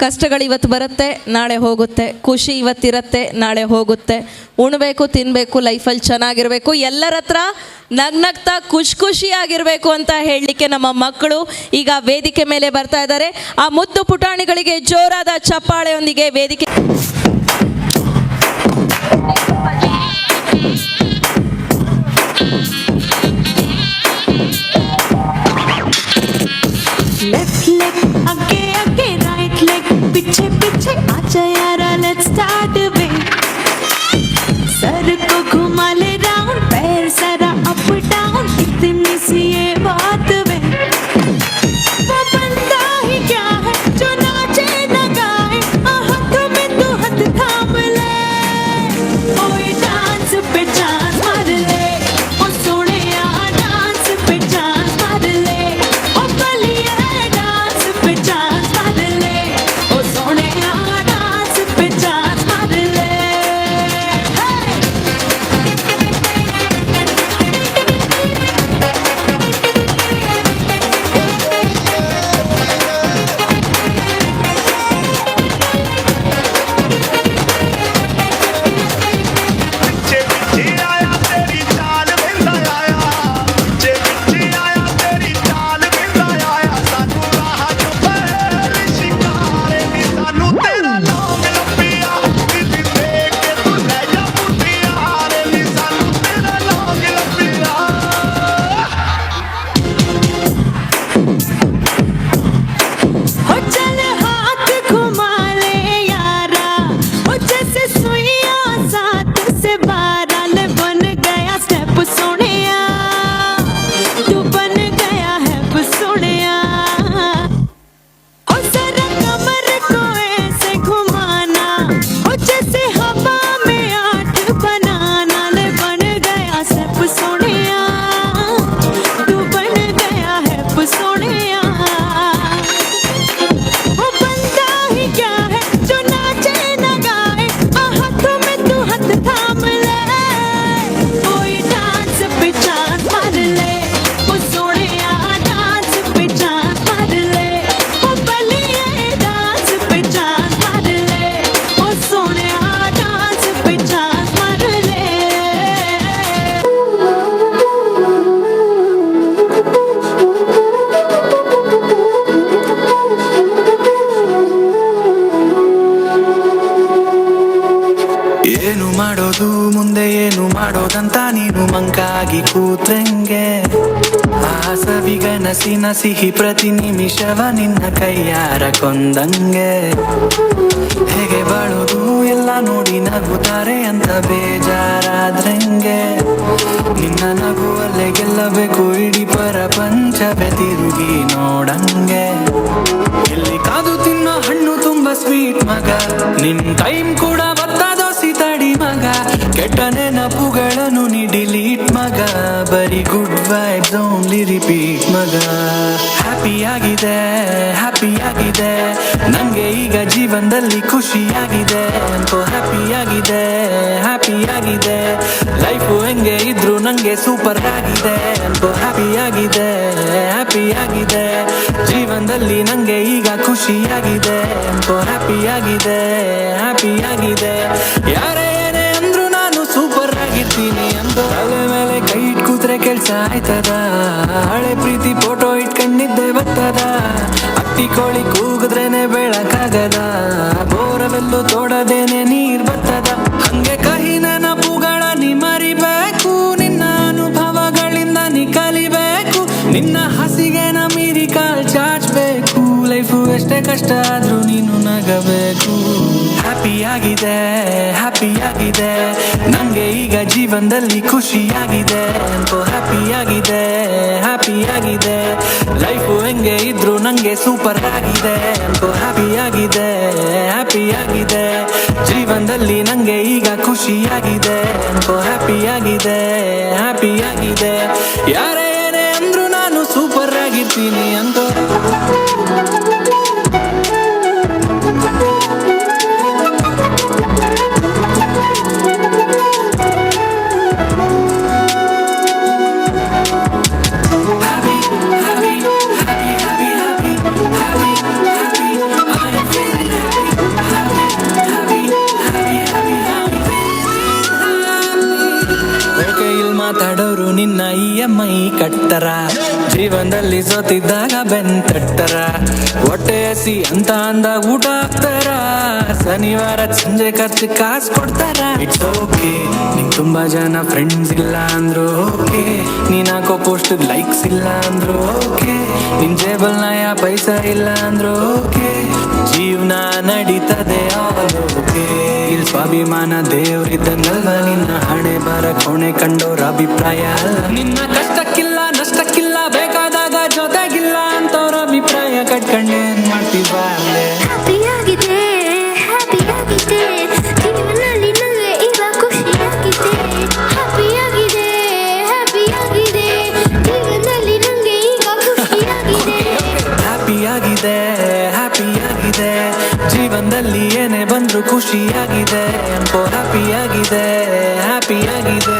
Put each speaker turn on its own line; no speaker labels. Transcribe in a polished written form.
ಕಷ್ಟಗಳು ಇವತ್ತು ಬರುತ್ತೆ, ನಾಳೆ ಹೋಗುತ್ತೆ. ಖುಷಿ ಇವತ್ತಿರುತ್ತೆ, ನಾಳೆ ಹೋಗುತ್ತೆ. ಉಣ್ಬೇಕು, ತಿನ್ನಬೇಕು, ಲೈಫಲ್ಲಿ ಚೆನ್ನಾಗಿರಬೇಕು, ಎಲ್ಲರ ಹತ್ರ ನಗ್ನಗ್ತಾ ಖುಷಿಯಾಗಿರಬೇಕು ಅಂತ ಹೇಳಲಿಕ್ಕೆ ನಮ್ಮ ಮಕ್ಕಳು ಈಗ ವೇದಿಕೆ ಮೇಲೆ ಬರ್ತಾ ಇದ್ದಾರೆ. ಆ ಮುದ್ದು ಪುಟಾಣಿಗಳಿಗೆ ಜೋರಾದ ಚಪ್ಪಾಳೆಯೊಂದಿಗೆ ವೇದಿಕೆ.
पीछे पीछे आजा यारा, लेट्स स्टार्ट वे. सर को घुमा ले राउंड, पैर सारा अप डाउन, इतनी सी ये बात वे. वो बंदा ही क्या है जो नाचे न गाए, हाथ में तू हाथ थाम ले. ओए डांस पे चांस मार ले, ओ सोने डांस पे चांस मार ले. ओ बलिया डांस पे चांस मार ले.
ಮುಂದೆ ಏನು ಮಾಡೋದಂತ ನೀನು ಮಂಕಾಗಿ ಕೂತ್ರಂಗೆ, ಆ ಸವಿಗನಸಿನ ಸಿಹಿ ಪ್ರತಿ ನಿಮಿಷವ ನಿನ್ನ ಕೈಯಾರ ಕೊಂದಂಗೆ. ಹೇಗೆ ಬಾಳೋದು ಎಲ್ಲ ನೋಡಿ ನಗುತ್ತಾರೆ ಅಂತ ಬೇಜಾರಾದ್ರಂಗೆ, ನಿನ್ನ ನಗುವಲ್ಲೇ ಗೆಲ್ಲಬೇಕು ಇಡೀ ಪ್ರಪಂಚವೇ ತಿರುಗಿ ನೋಡಂಗೆ. ಎಲ್ಲಿ ಕಾದು ತಿನ್ನೋ ಹಣ್ಣು ತುಂಬಾ ಸ್ವೀಟ್ ಮಗ, ನಿನ್ ಟೈಮ್ ಕೂಡ ಬತ್ತಾದೋಸಿ ತಡಿ ಮಗ. ಕೆಟ್ಟ ನೆನಪುಗಳನ್ನು ನೀ ಡಿಲೀಟ್ ಮಗ, ಬರೀ ಗುಡ್ ವೈಬ್ಸ್ ಓನ್ಲಿ ರಿಪೀಟ್ ಮಗ. ಹ್ಯಾಪಿಯಾಗಿದೆ ಹ್ಯಾಪಿಯಾಗಿದೆ ನಂಗೆ ಈಗ ಜೀವನದಲ್ಲಿ ಖುಷಿಯಾಗಿದೆ, ಅಂತೂ ಹ್ಯಾಪಿಯಾಗಿದೆ ಹ್ಯಾಪಿಯಾಗಿದೆ. ಲೈಫು ಹೆಂಗೆ ಇದ್ರು ನಂಗೆ ಸೂಪರ್ ಆಗಿದೆ, ಅಂತೂ ಹ್ಯಾಪಿಯಾಗಿದೆ ಹ್ಯಾಪಿಯಾಗಿದೆ. ಜೀವನದಲ್ಲಿ ನಂಗೆ ಈಗ ಖುಷಿಯಾಗಿದೆ, ಅಂತೂ ಹ್ಯಾಪಿಯಾಗಿದೆ ಹ್ಯಾಪಿಯಾಗಿದೆ. ಯಾರೇ ಏನೇ ಅಂದ್ರು ನಾನು ಸೂಪರ್ ಆಗಿರ್ತೀನಿ ಅಂತ ತಲೆ ಮೇಲೆ ಕೈ ಇಟ್ ಕೂತ್ರೆ ಕೆಲ್ಸ ಆಯ್ತದ. ಹಳೆ ಪ್ರೀತಿ ಫೋಟೋ ಇಟ್ಕೊಂಡಿದ್ದೆ ಬರ್ತದ, ಅಟ್ಟಿ ಕೋಳಿ ಕೂಗಿದ್ರೇನೆ ಬೆಳಕಾಗದ. ಬೋರವೆಲ್ಲು ತೋಡದೇನೆ ನೀರ್ ಬರ್ತದ. ಹಂಗೆ ಕಹಿ ನೆನಪುಗಳ ನೀ ಮರಿಬೇಕು, ನಿನ್ನ ಅನುಭವಗಳಿಂದ ನೀ ಕಲಿಬೇಕು. ನಿನ್ನ ಹಸಿಗೆ ನ ಮೀರಿ ಕಾಲ್ ಚಾಚಬೇಕು, ಲೈಫು ಎಷ್ಟೇ ಕಷ್ಟ ಆದ್ರೂ ನೀನು ನಗಬೇಕು. ಹ್ಯಾಪಿಯಾಗಿದೆ ಹ್ಯಾಪಿಯಾಗಿದೆ ನಂಗೆ ಈಗ ಜೀವನದಲ್ಲಿ ಖುಷಿಯಾಗಿದೆ, ಅಂತೂ ಹ್ಯಾಪಿಯಾಗಿದೆ ಹ್ಯಾಪಿಯಾಗಿದೆ. ಲೈಫು ಹೆಂಗೆ ಇದ್ರು ನಂಗೆ ಸೂಪರ್ ಆಗಿದೆ, ಅಂತೂ ಹ್ಯಾಪಿಯಾಗಿದೆ ಹ್ಯಾಪಿಯಾಗಿದೆ. ಜೀವನದಲ್ಲಿ ನಂಗೆ ಈಗ ಖುಷಿಯಾಗಿದೆ, ಅಂತೂ ಹ್ಯಾಪಿಯಾಗಿದೆ ಹ್ಯಾಪಿಯಾಗಿದೆ. ಯಾರೇ ಏನೇ ಅಂದ್ರು ನಾನು ಸೂಪರ್ ಆಗಿರ್ತೀನಿ ಅಂತ. Happy, happy, happy, happy, happy, happy, I am feeling ಮೈ ಕಟ್ಟರ ಜೀವನದಲ್ಲಿ ಸೋತಿದ್ದಾಗ ಬೆಂತಟ್ಟರ ಹೊಟ್ಟೆ ಹಸಿ ಅಂತ ಅಂದಾಗ ಊಟ ಹಾಕ್ತಾರ ಶನಿವಾರ ಸಂಜೆ ಖರ್ಚು ಕಾಸು ಕೊಡ್ತಾರ ಇಟ್ಸ್ ಓಕೆ ನಿಂಗ್ ತುಂಬಾ ಜನ ಫ್ರೆಂಡ್ಸ್ ಇಲ್ಲ ಅಂದ್ರು ಓಕೆ ನೀನ್ ಹಾಕೋ ಪೋಸ್ಟ್ ಲೈಕ್ಸ್ ಇಲ್ಲ ಅಂದ್ರು ಓಕೆ ನಿನ್ ಜೇಬಲ್ ನಯ ಪೈಸಾ ಇಲ್ಲ ಅಂದ್ರು ಓಕೆ ಜೀವನ ನಡೀತದೆ ಓಕೆ ಇಲ್ಲಿ ಸ್ವಾಭಿಮಾನ ದೇವ್ರಿದ್ದಂಗಲ್ವ ನಿನ್ನ ಹಣೆ ಬರ ಕೊನೆ ಕಂಡೋರ ಅಭಿಪ್ರಾಯ ಅಲ್ಲ ನಿನ್ನ ಕಷ್ಟಕ್ಕಿಲ್ಲ ನಷ್ಟಕ್ಕಿಲ್ಲ ಬೇಕಾದಾಗ ಜೊತೆಗಿಲ್ಲ ಅಂತವ್ರ ಅಭಿಪ್ರಾಯ ಕಟ್ಕೊಂಡೇನ್ ಮಾಡ್ತೀವ ಅಲ್ಲೇ
ಹ್ಯಾಪಿಯಾಗಿದೆ ಹ್ಯಾಪಿಯಾಗಿದೆ ಜೀವನದಲ್ಲಿ ನನಗೆ ಈಗ ಖುಷಿಯಾಗಿದೆ ಹ್ಯಾಪಿಯಾಗಿದೆ ಹ್ಯಾಪಿಯಾಗಿದೆ ಜೀವನದಲ್ಲಿ ನನಗೆ ಈಗ ಖುಷಿಯಾಗಿದೆ
ಹ್ಯಾಪಿಯಾಗಿದೆ ಹ್ಯಾಪಿಯಾಗಿದೆ ಜೀವನದಲ್ಲಿ ಏನೇ ಬಂದ್ರು ಖುಷಿಯಾಗಿದೆ ಹ್ಯಾಪಿಯಾಗಿದೆ ಹ್ಯಾಪಿಯಾಗಿದೆ